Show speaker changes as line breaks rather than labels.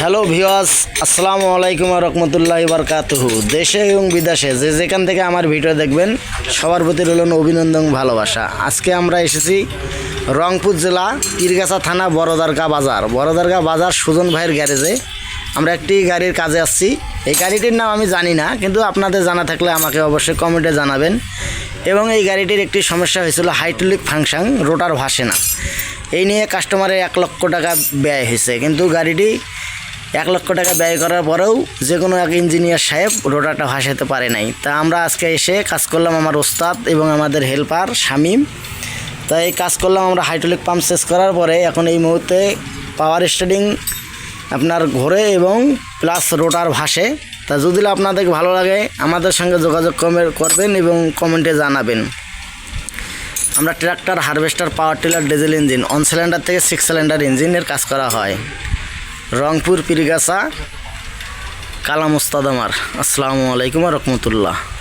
Hello viewers, আসসালামু আলাইকুম ওয়া রাহমাতুল্লাহি ওয়া বারাকাতুহু। দেশে এবং বিদেশে যে যেখান থেকে আমার ভিডিও দেখবেন সবার প্রতি রইল অভিনন্দন, ভালোবাসা। আজকে আমরা এসেছি রংপুর জেলা পীরগাছা থানা বড়দারগা বাজার সুজন ভাইয়ের গ্যারেজে। আমরা একটি গাড়ির কাজে আসছি। এই গাড়িটির নাম আমি জানি না, কিন্তু আপনাদের জানা থাকলে আমাকে অবশ্যই কমেন্টে জানাবেন। এবং এই গাড়িটির একটি সমস্যা হয়েছিল, হাইড্রোলিক ফাংশন, রোটার ভাসে না। এই নিয়ে কাস্টমারের 1 লক্ষ টাকা ব্যয় হয়েছে, কিন্তু গাড়িটি 1 লক্ষ টাকা ব্যয় করার পরেও যে কোনো এক ইঞ্জিনিয়ার সাহেব রোটারটা ভাসাতে পারে নাই। তা আমরা আজকে এসে কাজ করলাম, আমার ওস্তাদ এবং আমাদের হেল্পার শামীম। তাই এই কাজ করলাম আমরা হাইড্রোলিক পাম্প চেঞ্জ করার পরে। এখন এই মুহূর্তে পাওয়ার স্টার্টিং আপনার ঘোরে এবং প্লাস রোটার ভাসে। তা যদি আপনাদের ভালো লাগে আমাদের সঙ্গে যোগাযোগ করবেন এবং কমেন্টে জানাবেন। আমরা tractor, harvester, power tiller, diesel engine, 1 cylinder থেকে 6 সিলিন্ডার ইঞ্জিনের কাজ করা হয়। রংপুর পীরগাছা, কালাম ওস্তাদ আমার। আসসালামু আলাইকুম ওয়া রাহমাতুল্লাহ।